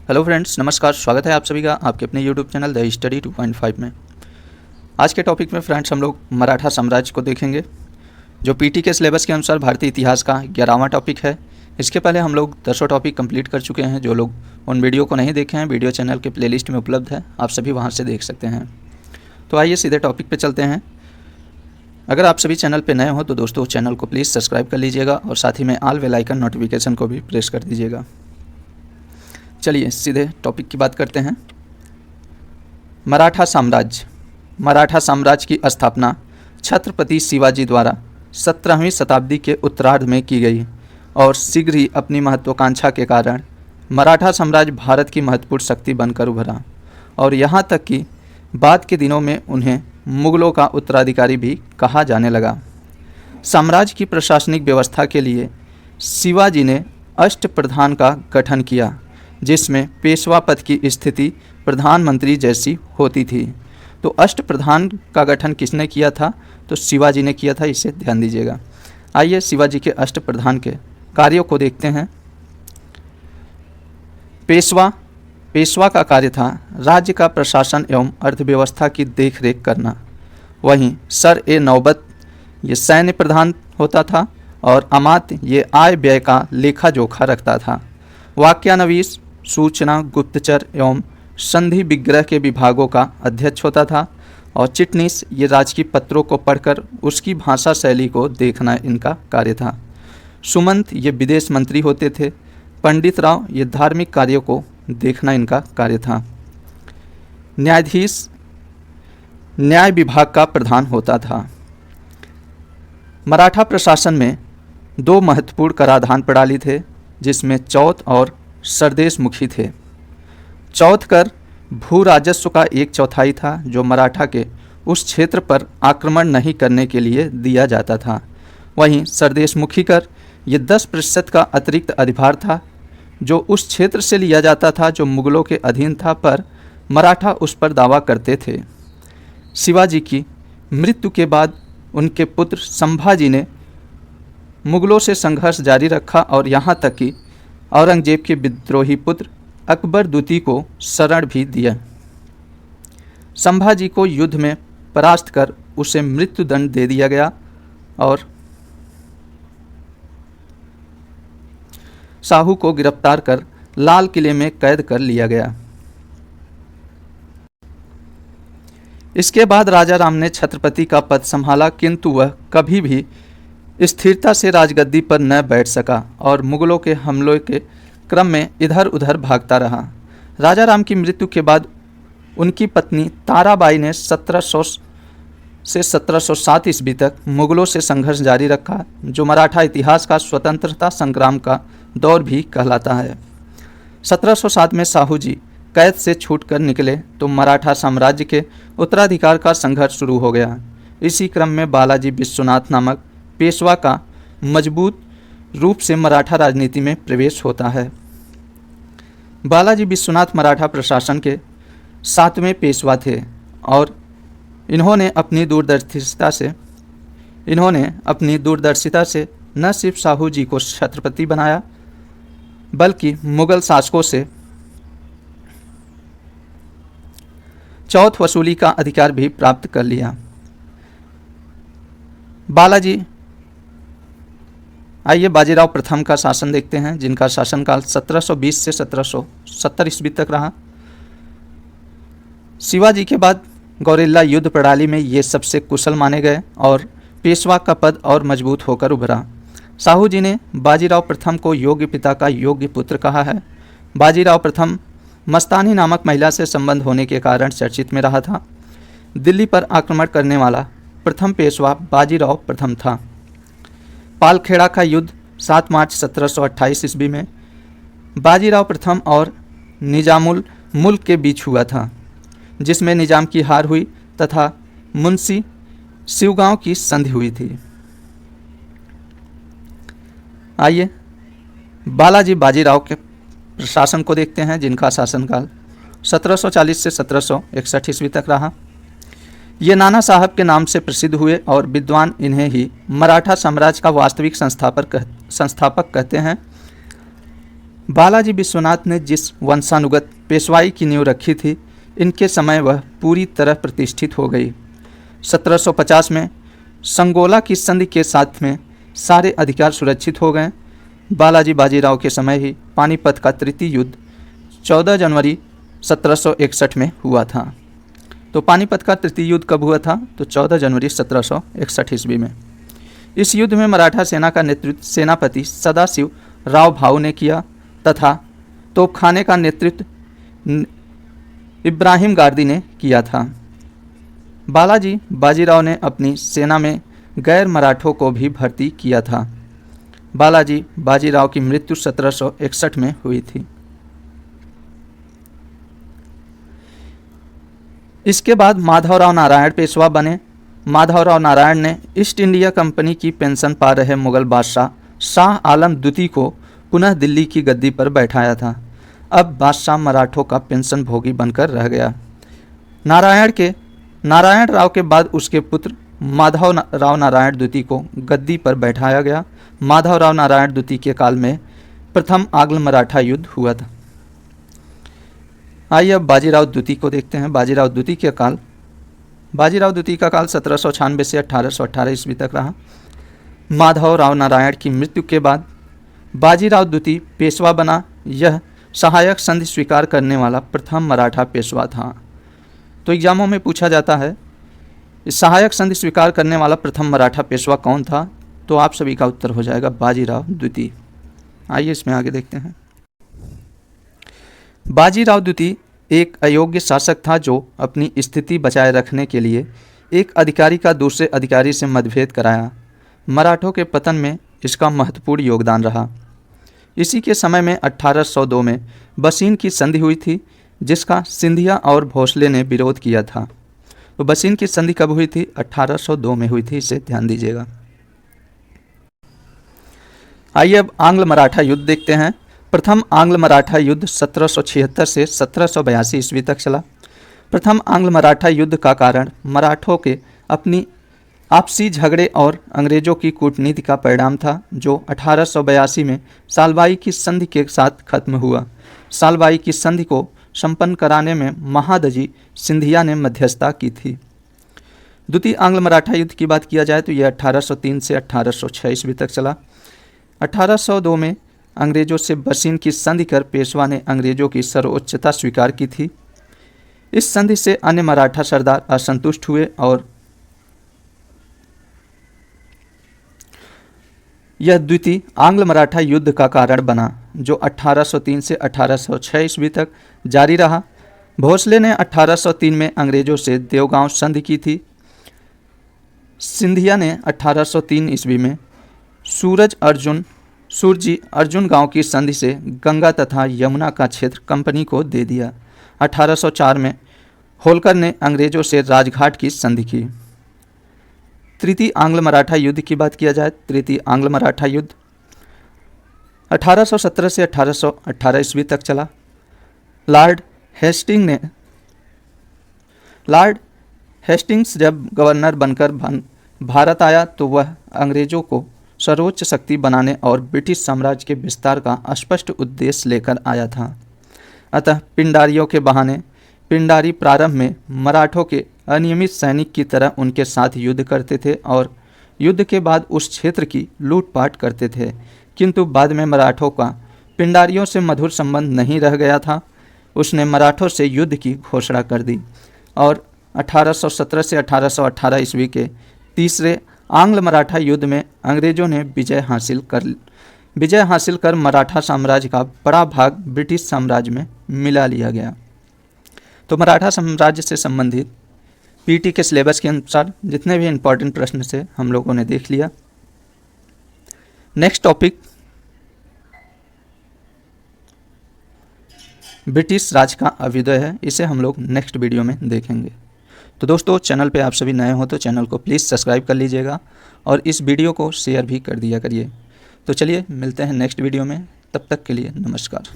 Hello friends, नमस्कार। स्वागत है आप सभी का आपके अपने यूट्यूब चैनल द स्टडी 2.5 में। आज के टॉपिक में फ्रेंड्स हम लोग मराठा साम्राज्य को देखेंगे, जो पीटी के सिलेबस के अनुसार भारतीय इतिहास का 11वां टॉपिक है। इसके पहले हम लोग 10 टॉपिक कंप्लीट कर चुके हैं। जो लोग उन वीडियो को नहीं देखे हैं, वीडियो चैनल के प्लेलिस्ट में उपलब्ध है, आप सभी वहाँ से देख सकते हैं। तो आइए सीधे टॉपिक पर चलते हैं। अगर आप सभी चैनल पर नए हो तो दोस्तों चैनल को प्लीज़ सब्सक्राइब कर लीजिएगा और साथ ही में ऑल बेल आइकन नोटिफिकेशन को भी प्रेस कर दीजिएगा। चलिए सीधे टॉपिक की बात करते हैं। मराठा साम्राज्य। मराठा साम्राज्य की स्थापना छत्रपति शिवाजी द्वारा 17वीं शताब्दी के उत्तरार्ध में की गई और शीघ्र ही अपनी महत्वाकांक्षा के कारण मराठा साम्राज्य भारत की महत्वपूर्ण शक्ति बनकर उभरा और यहाँ तक कि बाद के दिनों में उन्हें मुगलों का उत्तराधिकारी भी कहा जाने लगा। साम्राज्य की प्रशासनिक व्यवस्था के लिए शिवाजी ने अष्टप्रधान का गठन किया, जिसमें पेशवा पद की स्थिति प्रधानमंत्री जैसी होती थी। तो अष्टप्रधान का गठन किसने किया था? तो शिवाजी ने किया था, इसे ध्यान दीजिएगा। आइए शिवाजी के अष्टप्रधान के कार्यों को देखते हैं। पेशवा का कार्य था राज्य का प्रशासन एवं अर्थव्यवस्था की देखरेख करना। वहीं सर ए नौबत ये सैन्य प्रधान होता था और अमात्य ये आय व्यय का लेखा जोखा रखता था। वाक्यानवीस सूचना, गुप्तचर एवं संधि विग्रह के विभागों का अध्यक्ष होता था और चिटनीस ये राजकीय पत्रों को पढ़कर उसकी भाषा शैली को देखना इनका कार्य था। सुमंत ये विदेश मंत्री होते थे। पंडित राव ये धार्मिक कार्यों को देखना इनका कार्य था। न्यायाधीश न्याय विभाग का प्रधान होता था। मराठा प्रशासन में दो महत्वपूर्ण कराधान प्रणाली थे, जिसमें चौथ और सरदेश मुखी थे। चौथ कर भू राजस्व का 1/4 था, जो मराठा के उस क्षेत्र पर आक्रमण नहीं करने के लिए दिया जाता था। वहीं सरदेश मुखी कर ये 10% का अतिरिक्त अधिभार था, जो उस क्षेत्र से लिया जाता था जो मुगलों के अधीन था, पर मराठा उस पर दावा करते थे। शिवाजी की मृत्यु के बाद उनके पुत्र संभाजी ने मुगलों से संघर्ष जारी रखा और यहाँ तक कि औरंगजेब के विद्रोही पुत्र अकबर द्वितीय को शरण भी दिया। संभाजी को युद्ध में परास्त कर उसे मृत्युदंड दे दिया गया और शाहू को गिरफ्तार कर लाल किले में कैद कर लिया गया। इसके बाद राजा राम ने छत्रपति का पद संभाला, किंतु वह कभी भी स्थिरता से राजगद्दी पर न बैठ सका और मुगलों के हमलों के क्रम में इधर उधर भागता रहा। राजा राम की मृत्यु के बाद उनकी पत्नी ताराबाई ने 1700 से 1707 ईस्वी तक मुगलों से संघर्ष जारी रखा, जो मराठा इतिहास का स्वतंत्रता संग्राम का दौर भी कहलाता है। 1707 में साहू जी कैद से छूटकर निकले तो मराठा साम्राज्य के उत्तराधिकार का संघर्ष शुरू हो गया। इसी क्रम में बालाजी विश्वनाथ नामक पेशवा का मजबूत रूप से मराठा राजनीति में प्रवेश होता है। बालाजी विश्वनाथ मराठा प्रशासन के 7वें पेशवा थे और इन्होंने अपनी दूरदर्शिता से न सिर्फ साहू जी को छत्रपति बनाया, बल्कि मुगल शासकों से चौथ वसूली का अधिकार भी प्राप्त कर लिया। आइए बाजीराव प्रथम का शासन देखते हैं, जिनका शासनकाल 1720 से 1770 ईस्वी तक रहा। शिवाजी के बाद गौरेला युद्ध प्रणाली में ये सबसे कुशल माने गए और पेशवा का पद और मजबूत होकर उभरा। साहू जी ने बाजीराव प्रथम को योग्य पिता का योग्य पुत्र कहा है। बाजीराव प्रथम मस्तानी नामक महिला से संबंध होने के कारण चर्चित में रहा था। दिल्ली पर आक्रमण करने वाला प्रथम पेशवा बाजीराव प्रथम था। पालखेड़ा का युद्ध 7 मार्च 1728 ईस्वी में बाजीराव प्रथम और निजामुल मुल्क के बीच हुआ था, जिसमें निजाम की हार हुई तथा मुंशी शिवगांव की संधि हुई थी। आइए बालाजी बाजीराव के प्रशासन को देखते हैं, जिनका शासनकाल 1740 से 1761 ईस्वी तक रहा। ये नाना साहब के नाम से प्रसिद्ध हुए और विद्वान इन्हें ही मराठा साम्राज्य का वास्तविक संस्थापक कहते हैं। बालाजी विश्वनाथ ने जिस वंशानुगत पेशवाई की नींव रखी थी, इनके समय वह पूरी तरह प्रतिष्ठित हो गई। 1750 में संगोला की संधि के साथ में सारे अधिकार सुरक्षित हो गए। बालाजी बाजीराव के समय ही पानीपत का तृतीय युद्ध 14 जनवरी 1761 में हुआ था। तो पानीपत का तृतीय युद्ध कब हुआ था? तो 14 जनवरी 1761 ईस्वी में। इस युद्ध में मराठा सेना का नेतृत्व सेनापति सदाशिव राव भाऊ ने किया तथा तोपखाने का नेतृत्व इब्राहिम गार्दी ने किया था। बालाजी बाजीराव ने अपनी सेना में गैर मराठों को भी भर्ती किया था। बालाजी बाजीराव की मृत्यु 1761 में हुई थी। इसके बाद माधवराव नारायण पेशवा बने। माधवराव नारायण ने ईस्ट इंडिया कंपनी की पेंशन पा रहे मुगल बादशाह शाह आलम द्वितीय को पुनः दिल्ली की गद्दी पर बैठाया था। अब बादशाह मराठों का पेंशन भोगी बनकर रह गया। नारायण राव के बाद उसके पुत्र माधवराव नारायण द्वितीय को गद्दी पर बैठाया गया। माधवराव नारायण द्वितीय के काल में प्रथम आंग्ल मराठा युद्ध हुआ था। आइए अब बाजीराव द्वितीय को देखते हैं। बाजीराव द्वितीय का काल 1796 से 1818 ईस्वी तक रहा। माधवराव नारायण की मृत्यु के बाद बाजीराव द्वितीय पेशवा बना। यह सहायक संधि स्वीकार करने वाला प्रथम मराठा पेशवा था। तो एग्जामों में पूछा जाता है सहायक संधि स्वीकार करने वाला प्रथम मराठा पेशवा कौन था? तो आप सभी का उत्तर हो जाएगा बाजीराव द्वितीय। आइए इसमें आगे देखते हैं। बाजीराव द्वितीय एक अयोग्य शासक था जो अपनी स्थिति बचाए रखने के लिए एक अधिकारी का दूसरे अधिकारी से मतभेद कराया। मराठों के पतन में इसका महत्वपूर्ण योगदान रहा। इसी के समय में 1802 में बसीन की संधि हुई थी, जिसका सिंधिया और भोसले ने विरोध किया था। तो बसीन की संधि कब हुई थी? 1802 में हुई थी, इसे ध्यान दीजिएगा। आइए अब आंग्ल मराठा युद्ध देखते हैं। प्रथम आंग्ल मराठा युद्ध 1776 से 1782 ईस्वी तक चला। प्रथम आंग्ल मराठा युद्ध का कारण मराठों के अपनी आपसी झगड़े और अंग्रेजों की कूटनीति का परिणाम था, जो 1882 में सालबाई की संधि के साथ खत्म हुआ। सालबाई की संधि को संपन्न कराने में महादजी सिंधिया ने मध्यस्थता की थी। द्वितीय आंग्ल मराठा युद्ध की बात किया जाए तो यह 1803 से 1806 ईस्वी तक चला। 1802 में अंग्रेजों से बसीन की संधि कर पेशवा ने अंग्रेजों की सर्वोच्चता स्वीकार की थी। इस संधि से अन्य मराठा सरदार असंतुष्ट हुए और यह द्वितीय आंग्ल मराठा युद्ध का कारण बना, जो 1803 से 1806 ईस्वी तक जारी रहा। भोसले ने 1803 में अंग्रेजों से देवगांव संधि की थी। सिंधिया ने 1803 ईस्वी में सूरजी अर्जुन गांव की संधि से गंगा तथा यमुना का क्षेत्र कंपनी को दे दिया। 1804 में होलकर ने अंग्रेजों से राजघाट की संधि की। तृतीय आंग्ल मराठा युद्ध की बात किया जाए, तृतीय आंग्ल मराठा युद्ध 1817 से 1818 ईस्वी तक चला। लॉर्ड हेस्टिंग्स जब गवर्नर बनकर भारत आया तो वह अंग्रेजों को सर्वोच्च शक्ति बनाने और ब्रिटिश साम्राज्य के विस्तार का स्पष्ट उद्देश्य लेकर आया था। अतः पिंडारियों के बहाने पिंडारी प्रारंभ में मराठों के अनियमित सैनिक की तरह उनके साथ युद्ध करते थे और युद्ध के बाद उस क्षेत्र की लूटपाट करते थे, किंतु बाद में मराठों का पिंडारियों से मधुर संबंध नहीं रह गया था। उसने मराठों से युद्ध की घोषणा कर दी और 1817 से 1818 ईस्वी के तीसरे आंग्ल मराठा युद्ध में अंग्रेजों ने विजय हासिल कर मराठा साम्राज्य का बड़ा भाग ब्रिटिश साम्राज्य में मिला लिया गया। तो मराठा साम्राज्य से संबंधित पीटी के सिलेबस के अनुसार जितने भी इम्पोर्टेंट प्रश्न से हम लोगों ने देख लिया। नेक्स्ट टॉपिक ब्रिटिश राज का अभ्युदय है, इसे हम लोग नेक्स्ट वीडियो में देखेंगे। तो दोस्तों, चैनल पे आप सभी नए हो तो चैनल को प्लीज़ सब्सक्राइब कर लीजिएगा और इस वीडियो को शेयर भी कर दिया करिए। तो चलिए मिलते हैं नेक्स्ट वीडियो में, तब तक के लिए नमस्कार।